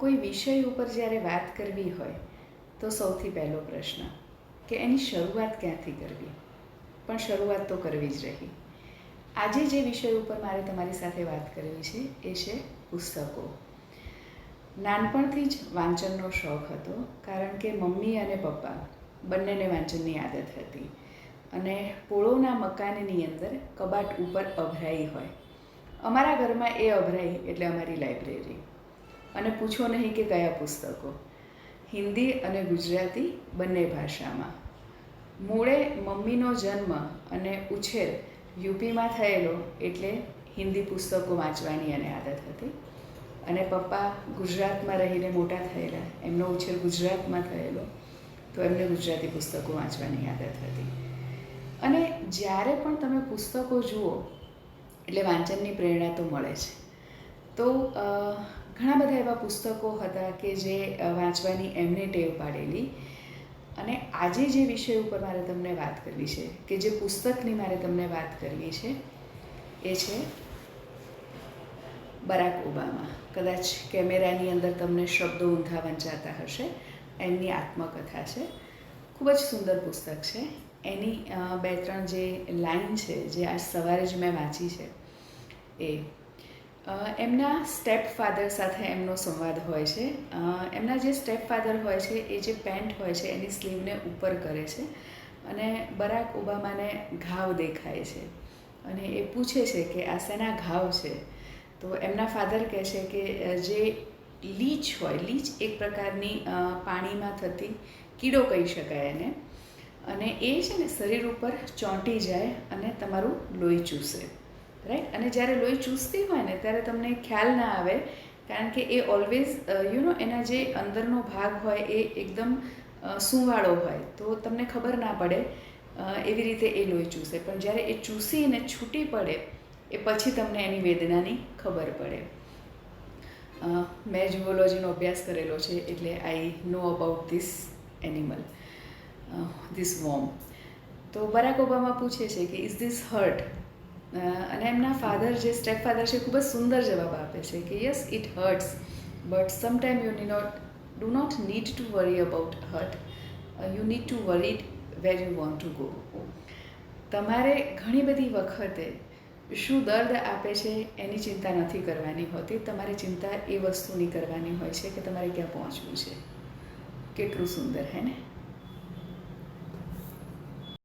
કોઈ વિષય ઉપર જ્યારે વાત કરવી હોય તો સૌથી પહેલો પ્રશ્ન કે એની શરૂઆત ક્યાંથી કરવી, પણ શરૂઆત તો કરવી જ રહી. આજે જે વિષય ઉપર મારે તમારી સાથે વાત કરવી છે એ છે પુસ્તકો. નાનપણથી જ વાંચનનો શોખ હતો, કારણ કે મમ્મી અને પપ્પા બંનેને વાંચનની આદત હતી અને પોળોના મકાનની અંદર કબાટ ઉપર અભરાઈ હોય. અમારા ઘરમાં એ અભરાઈ એટલે અમારી લાઇબ્રેરી. અને પૂછો નહીં કે કયા પુસ્તકો, હિન્દી અને ગુજરાતી બંને ભાષામાં. મૂળે મમ્મીનો જન્મ અને ઉછેર યુપીમાં થયેલો એટલે હિન્દી પુસ્તકો વાંચવાની એને આદત હતી, અને પપ્પા ગુજરાતમાં રહીને મોટા થયેલા, એમનો ઉછેર ગુજરાતમાં થયેલો, તો એમને ગુજરાતી પુસ્તકો વાંચવાની આદત હતી. અને જ્યારે પણ તમે પુસ્તકો જુઓ એટલે વાંચનની પ્રેરણા તો મળે છે. તો ઘણા બધા એવા પુસ્તકો હતા કે જે વાંચવાની એમને ટેવ પાડેલી. અને આજે જે વિષય ઉપર મારે તમને વાત કરવી છે, કે જે પુસ્તકની મારે તમને વાત કરવી છે, એ છે બરાક ઓબામા. કદાચ કેમેરાની અંદર તમને શબ્દો ઊંધા વંચાતા હશે. એમની આત્મકથા છે, ખૂબ જ સુંદર પુસ્તક છે. એની બે ત્રણ જે લાઈન છે જે આજ સવારે જ મેં વાંચી છે, એ એમના સ્ટેપ ફાધર સાથે એમનો સંવાદ હોય છે. એમના જે સ્ટેપ ફાધર હોય છે એ જે પેન્ટ હોય છે એની સ્લીવને ઉપર કરે છે અને બરાક ઓબામાને ઘાવ દેખાય છે અને એ પૂછે છે કે આ શેના ઘાવ છે. તો એમના ફાધર કહે છે કે જે લીચ હોય, લીચ એક પ્રકારની પાણીમાં થતી કીડો કહી શકાય એને, અને એ છે ને શરીર ઉપર ચોંટી જાય અને તમારું લોહી ચૂસે, રાઈટ. અને જ્યારે લોહી ચૂસતી હોય ને ત્યારે તમને ખ્યાલ ના આવે, કારણ કે એ ઓલવેઝ એના જે અંદરનો ભાગ હોય એ એકદમ સુંવાળો હોય, તો તમને ખબર ના પડે એવી રીતે એ લોહી ચૂસે. પણ જ્યારે એ ચૂસીને છૂટી પડે એ પછી તમને એની વેદનાની ખબર પડે. મેં ઝૂઓલોજીનો અભ્યાસ કરેલો છે, એટલે I know about this animal, this worm. તો બરાક ઓબામા પૂછે છે કે ઇઝ ધીસ હર્ટ, અને એમના ફાધર જે સ્ટેપ ફાધર છે ખૂબ જ સુંદર જવાબ આપે છે કે yes it hurts, but sometime you do not need to worry about hurt, you need to worry where you want to go. તમારે ઘણી બધી વખતે શું દર્દ આપે છે એની ચિંતા નથી કરવાની હોતી, તમારી ચિંતા એ વસ્તુની કરવાની હોય છે કે તમારે ક્યાં પહોંચવું છે. કેટલું સુંદર, હે ને?